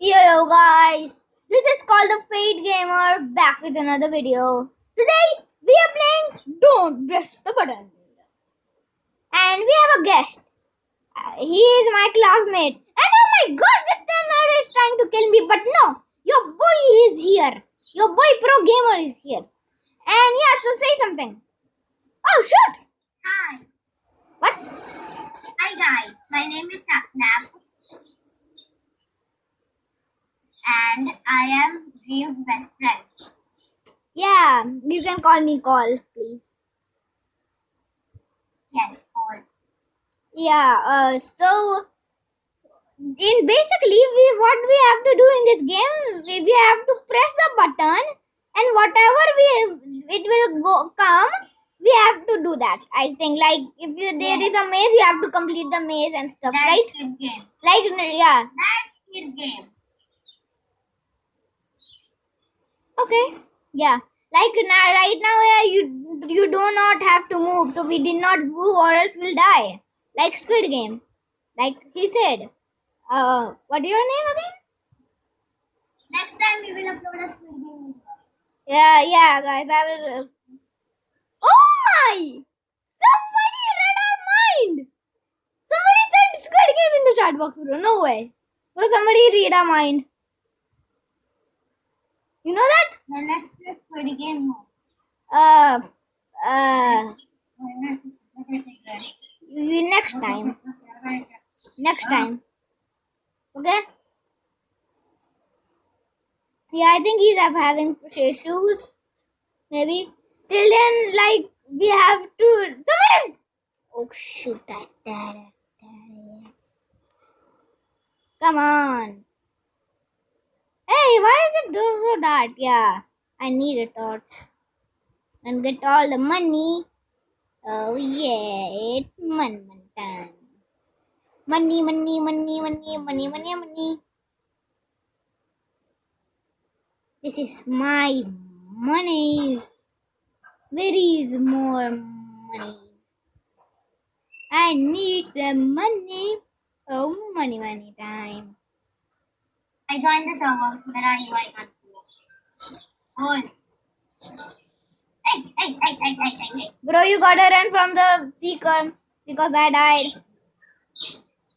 Yo guys, this is called the Fate Gamer back with another video. Today we are playing Don't Press the Button. And we have a guest. He is my classmate. And oh my gosh, this nerd is trying to kill me, but no, your boy is here. Your boy Pro Gamer is here. And he has to say something. Oh shoot! Hi. What? Hi guys, my name is Sapnap and I am Dream's best friend. Yeah, you can call me Call, please. Yes, all. Yeah, so in basically what we have to do in this game, we have to press the button and whatever it will come, we have to do that. I think like if there is a maze, you have to complete the maze and stuff. That's right? Kid game. Like yeah. That's Kid game. Okay. Yeah. Like right now, you do not have to move, so we did not move or else we'll die. Like Squid Game. Like he said. What is your name again? Next time we will upload a Squid game video. Yeah, guys. I will. Oh my! Somebody read our mind. Somebody said Squid Game in the chat box, bro. No way. Bro, somebody read our mind. You know that? Then let's play Squid game now. Next time. Next time. Okay? Yeah, I think he's having issues. Maybe. Till then, like, we have to. Somebody. Oh, shoot. That is. Come on. Hey, why is it so dark? Yeah, I need a torch. And get all the money. Oh, yeah. It's money time. Money. This is my monies. Where is more money? I need some money. Oh, money time. I joined the server. Where are you? I can't see you. Hold. Hey. Bro, you gotta run from the seeker because I died.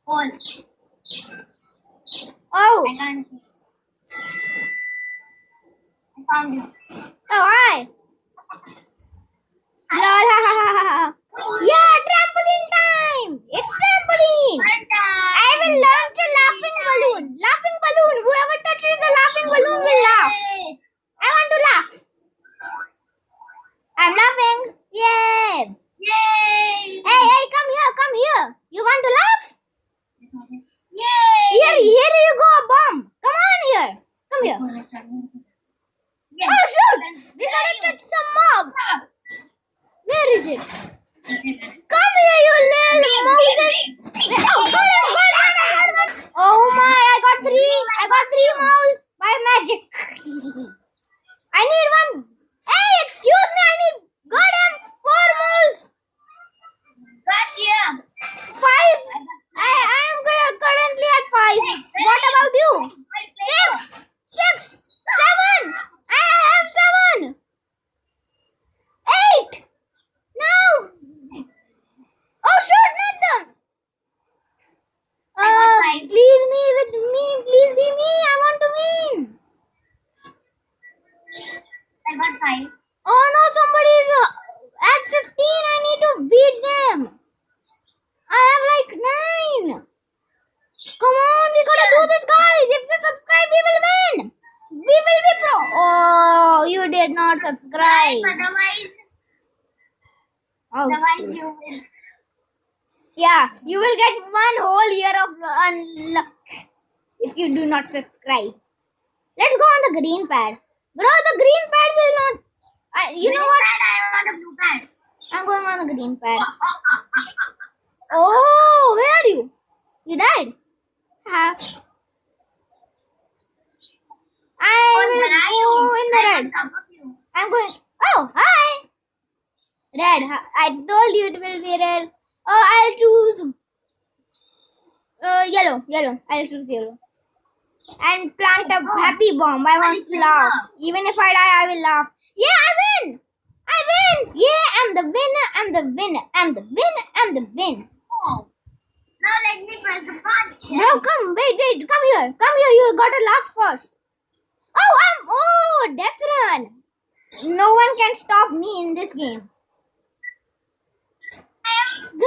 Hold. Oh. I can't see. I found you. Oh, hi. Lol, yeah, trampoline time. It's trampoline. I will launch a laughing balloon. Laughing balloon. Whoever touches the laughing balloon will laugh. I want to laugh. I'm laughing. Yay. Yay! Hey, come here. You want to laugh? Yay! Here you go, a bomb. Come on here. Come here. Yes. Oh, shoot. We gotta touch some mob. Where is it? Come here, you little Moses. Oh, got him. Oh my, I got three moles by magic. I need one. Hey, excuse me, got him. 4 moles. Got you. 5. I am currently at 5. What about you? 6, 7. I have 7. 8. No. Oh, shoot, not them. Please Please be me. I want to win. I got 5. Oh no, somebody is at 15. I need to beat them. I have like 9. Come on, we gotta do this, guys. If you subscribe, we will win. We will be pro. Oh, you did not subscribe. Otherwise you will. Yeah, you will get 1 whole year of unluck if you do not subscribe. Let's go on the green pad. Bro, the green pad will not. You know what? I am on the blue pad. I'm going on the green pad. Oh, where are you? You died. I will go in the red. I'm going. Oh, hi. Red. I told you it will be red. Oh, I'll choose yellow. I'll choose yellow. and plant a happy bomb. I want to laugh. Even if I die, I will laugh. Yeah, I win! I win! Yeah, I'm the winner. I'm the winner. I'm the winner. I'm the winner. Oh. Now let me press the button. Bro, come, wait, come here. Come here, you gotta laugh first. Oh, death run. No one can stop me in this game. Go.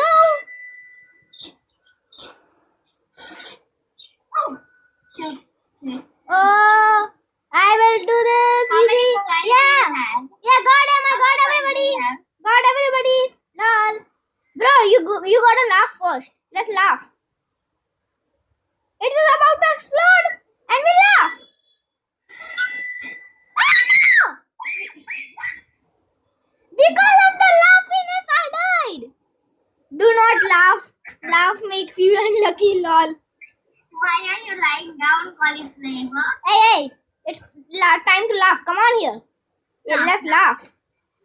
Oh, shoot. Oh, I will do this. How many Easy. lives do Yeah. you have? Yeah, got him. I got everybody. Got everybody. Lol. Bro, you gotta laugh first. Let's laugh. It is about to explode. And we laugh. Oh no! Because of the laughiness, I died. Do not laugh. Laugh makes you unlucky, lol. Why are you lying down, cauliflower? Hey, it's time to laugh. Come on here. Yeah, Yeah. let's laugh.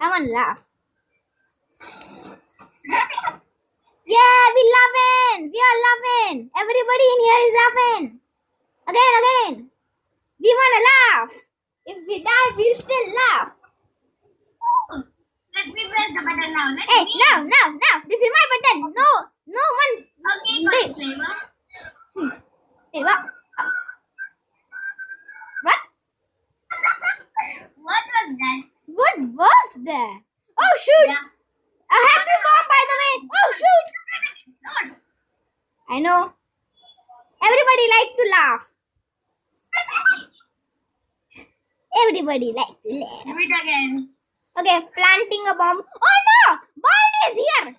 I want to laugh. Yeah, we laughing. We are laughing. Everybody in here is laughing. Again. We want to laugh. If we die, we'll still laugh. Let me press the button now. Hey, no. This is my button. No one. Okay, cauliflower. Hey, what? What? What was that? What was that? Oh, shoot. Yeah. A happy bomb, by the way. Oh, shoot. Lord. I know. Everybody like to laugh. Everybody like to laugh. Do it again. Okay, planting a bomb. Oh no! Bomb is here!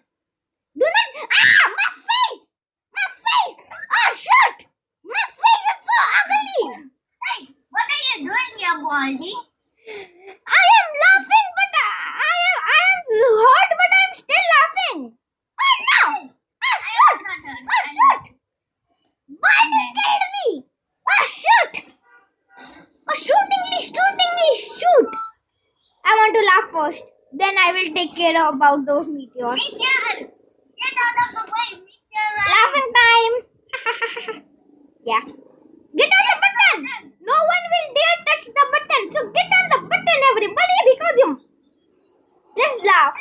Do not. My face! My face! Oh shoot! My face is so ugly! Hey, what are you doing here, Baldy? I am laughing, but I am hurt, but I'm still laughing. Oh no! Oh shoot! Oh shoot! Baldy killed me! Oh shoot! Oh shooting me, shoot! I want to laugh first. Then I will take care about those meteors. Meteor! Get out of the way, meteor! Laughing time! Yeah. Get on the button! No one will dare touch the button. So get on the button, everybody, because you. Let's laugh.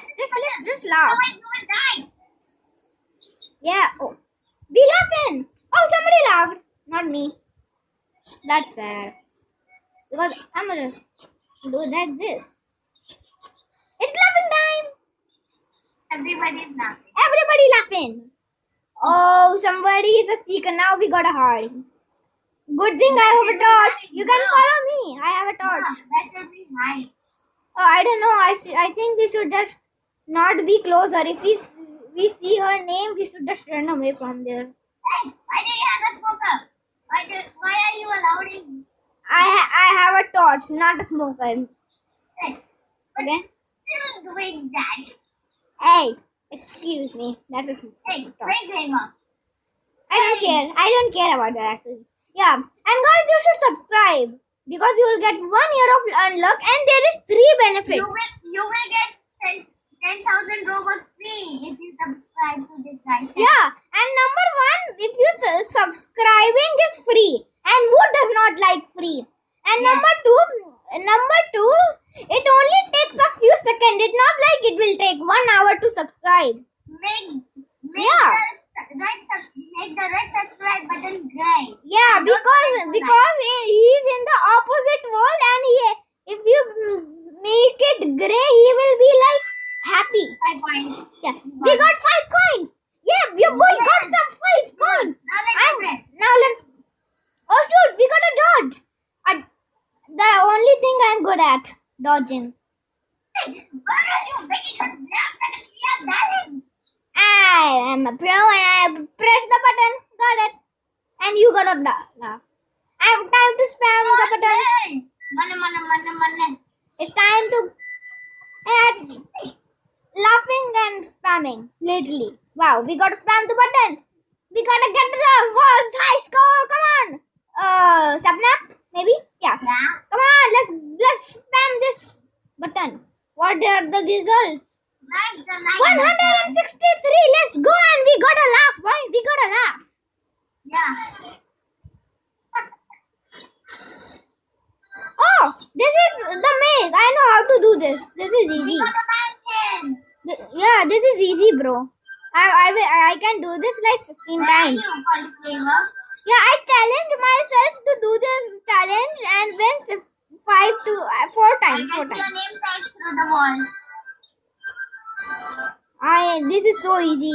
Just laugh. Otherwise you will die. Yeah. Oh. Be laughing. Oh, somebody laughed. Not me. That's sad. Because I'm gonna do like this. It's laughing time. Everybody is laughing. Everybody laughing. Oh, somebody is a seeker. Now we gotta hide. Good thing I have a torch. You can follow me. I have a torch. Where should we hide? Oh, I don't know. I think we should just not be closer. If we see her name, we should just run away from there. Hey, why do you have a smoker? Why are you allowing? I have a torch, not a smoker. Hey, Okay. still doing that. Hey, excuse me. That's a smoker. Hey, torch. great gamer. I don't care about that actually. Yeah. And guys, you should subscribe because you will get 1 year of unlock and there is 3 benefits. You will get 10,000 Robux free if you subscribe to this guy. Yeah, and number 1, if you subscribing is free, and who does not like free? And Yeah. number two, it only takes a few seconds. It's not like it will take 1 hour to subscribe. Make Yeah. make the red subscribe button gray. Yeah, And don't forget to because he's in the opposite world, and if you make it gray, he will be like happy. like 5 points. Yeah, we got 5 coins. Yeah, your boy got some 5 coins. Now let's press. Now let's. Oh shoot, we got a dodge. The only thing I'm good at dodging. Hey, why are you making us jump and clear balance? I am a pro and I press the button. Got it. And you got a laugh. I'm time to spam the button. Hey, money. It's time to add laughing and spamming. Literally. Wow, we got to spam the button. We gotta get to the world's high score. Come on. Subnap? Maybe? Yeah. Yeah. Come on, let's spam this button. What are the results? Like the like 163. Let's go and we gotta laugh, boy. We gotta laugh. Yeah. do this. This is We easy. got a mansion. Yeah, this is easy, bro. I can do this like 15 Where are times. you, cauliflower? Yeah, I challenge myself to do this challenge and win 4 times. I'll 4 get your times. name tag through the wall. This is so easy.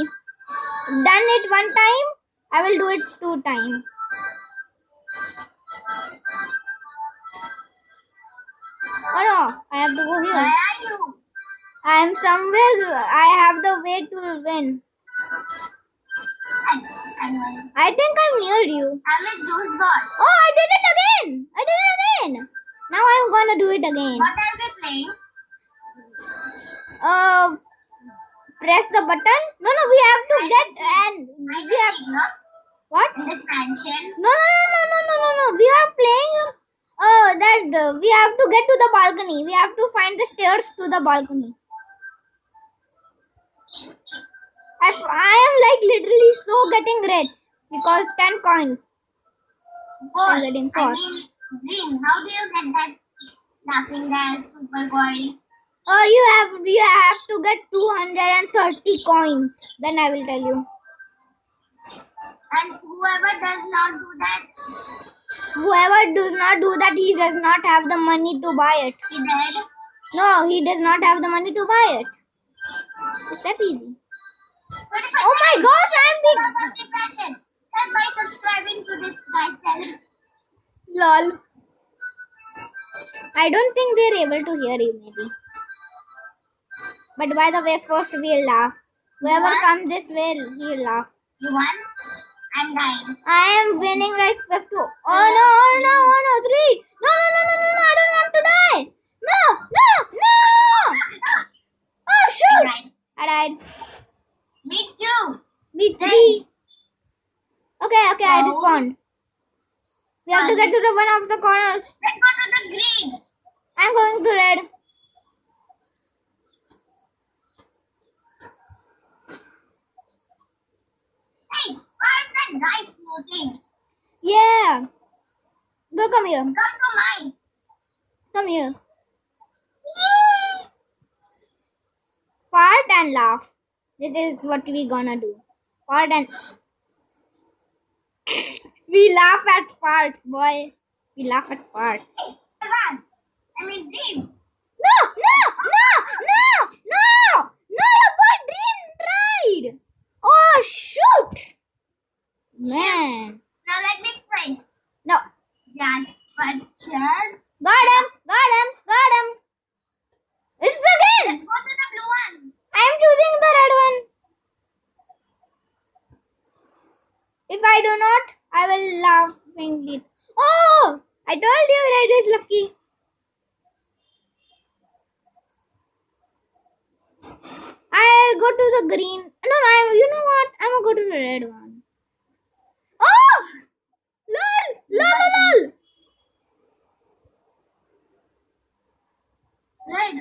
Done it 1 time, I will do it 2 times. Oh no, I have to go Where here. are you? I am somewhere. I have the way to win. Anyone? I think I'm near you. I'm with Zeus God. Oh, I did it again. I did it again. Now I'm gonna do it again. What are we playing? Press the button. No, we have to get and I we have don't know. what? In this mansion. No. We are playing. We have to get to the balcony. We have to find the stairs to the balcony. I am like literally so getting rich because 10 coins. Gold. I'm getting 4. I mean, green. How do you get that laughing gas super gold? You have to get 230 coins. Then I will tell you. And whoever does not do that, Whoever does not do that, he does not have the money to buy it. he dead. No, he does not have the money to buy it. It's that easy. 25 Oh my gosh, I'm big. mansion. Help by subscribing to this guy's channel. Lol. I don't think they're able to hear you, maybe. But by the way, first we'll laugh. Whoever What? comes this way, he'll laugh. You won? I'm dying. I am winning like 50. Oh no, 3. No, I don't want to die. No. Oh shoot. Right. I died. Me too. Me 3. Okay, I No. respawned. We have to get to the one of the corners. Let's go to the green. I'm going to red. Hey, why is that guy floating? Yeah. Bro, come here. Come to mine. Come here. Fart and laugh. This is what we gonna do. Fart and we laugh at farts, boys. We laugh at farts. Hey, Savan. I mean, dream. No! Your boy Dream tried. Oh shoot! Man. Now let me press No. that button. Got him. It's again. Let's go to the blue one. I am choosing the red one. If I do not, I will laughingly. Oh! I told you red is lucky. I'll go to the green. No, you know what? I'm gonna go to the red one. Oh! Lol. Red.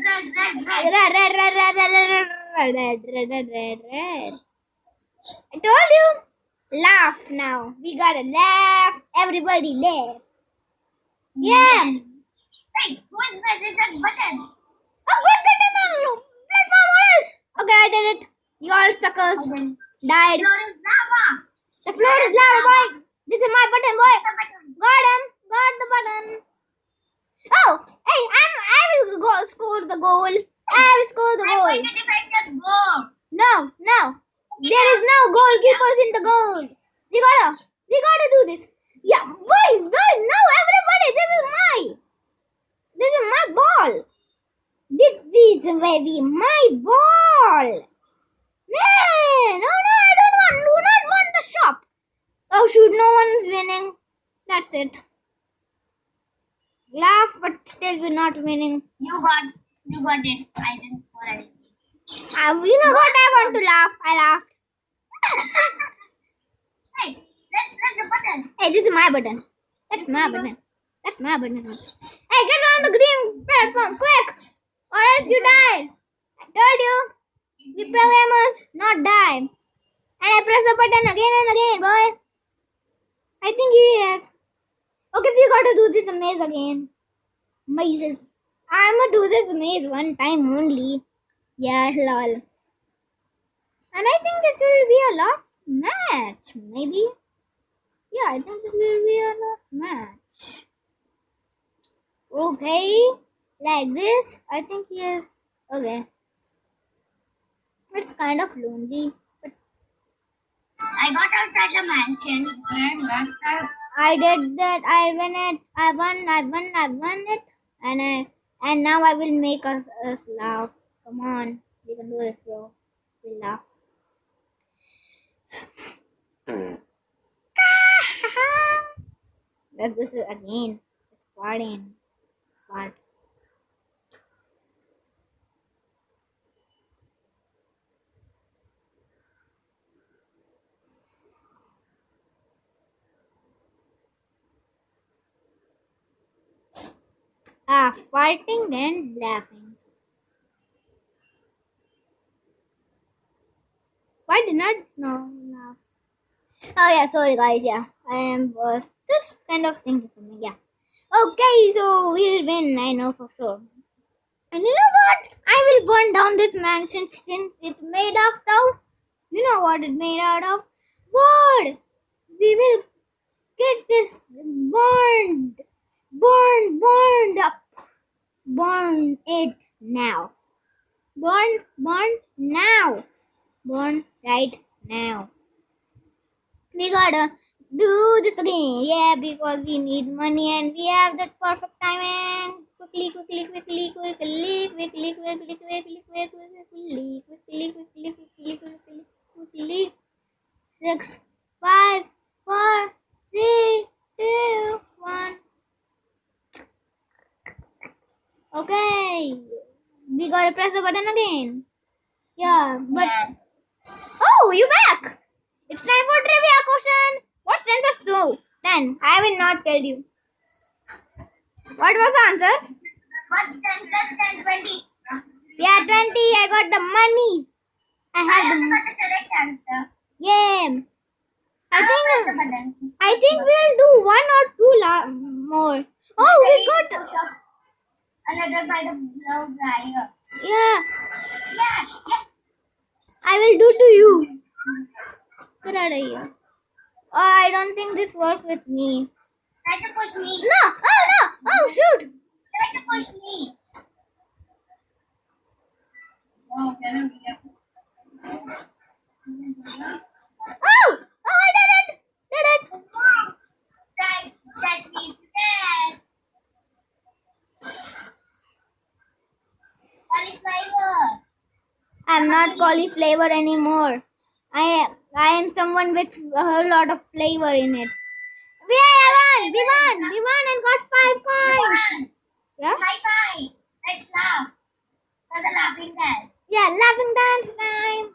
I told you. Laugh now. We gotta laugh. Everybody laugh. Yeah. Hey, who is pressing that button? Oh, good, get in the platform or else. Okay, I did it. You all suckers Okay. died. Floor is lava. The floor is lava, boy. This is my button, boy. The button. Got him. Got the button. Oh, hey, I will go score the goal. I will score the I'm goal. going to defend this goal. No. There is no goalkeepers in the goal. We gotta do this. Yeah, boy, no, everybody, this is my ball. This is very my ball. Man, no, I do not want the shop. Oh shoot, no one's winning. That's it. Laugh, but still we're not winning. You got it. I didn't score anything. You know what? I want to laugh. I laughed. Hey, let's press the button. Hey, this is my button. That's my button. Hey, get on the green platform, quick! Or else you die. I told you. We programmers not die. And I press the button again and again, boy. I think he has. Okay, we gotta do this maze again. Mazes. I'ma do this maze one time only. Yeah, lol. And I think this will be our last match, maybe. Yeah, I think this will be our last match. Okay, like this. I think he is okay. It's kind of lonely, but I got outside the mansion and last time. I did that. I won it, and now I will make us laugh. Come on, we can do this, bro. We'll laugh. Let's do this again. It's partying. Part. Farting and laughing. Why did not no laugh? Oh yeah, sorry guys. Yeah, I am just kind of thinking something. Yeah. Okay, so we'll win. I know for sure. And you know what? I will burn down this mansion since it's made out of. You know what it made out of? Wood. We will get this burned up. Burn it now. Burn now. Burn right now. We gotta do this again. Yeah, because we need money and we have that perfect timing. Quickly. 6, 5, 4, 3, 2, 1. Okay. We gotta press the button again. Yeah, but oh, you back! It's time for trivia question. What's 10 plus 2? 10. I will not tell you. What was the answer? What's 10 plus 10? 20. Yeah, 20. I got the money. I I have also the got the correct answer. yeah. Press the button. I think we'll do one or two more. Oh, we got Another by the blow dryer. yeah. Yeah. I will do to you. Get out of here. Oh, I don't think this works with me. Try to push me. No! Oh no! Oh shoot! Try to push me. Oh, can I be Oh! Oh, I did it! Did it! That means that. Cauliflower. I'm not cauliflower anymore. I am someone with a whole lot of flavor in it. We won! We won! We won and got 5 coins! Yeah? High five. Let's laugh. For the laughing dance. Yeah, laughing dance time!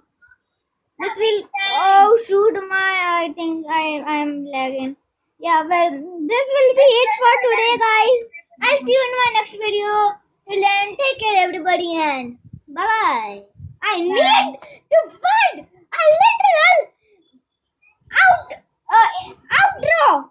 This will oh shoot I think I'm lagging. Yeah, well this will be it for today guys. I'll see you in my next video. Till then, take care everybody and bye bye. I need to find a literal outro.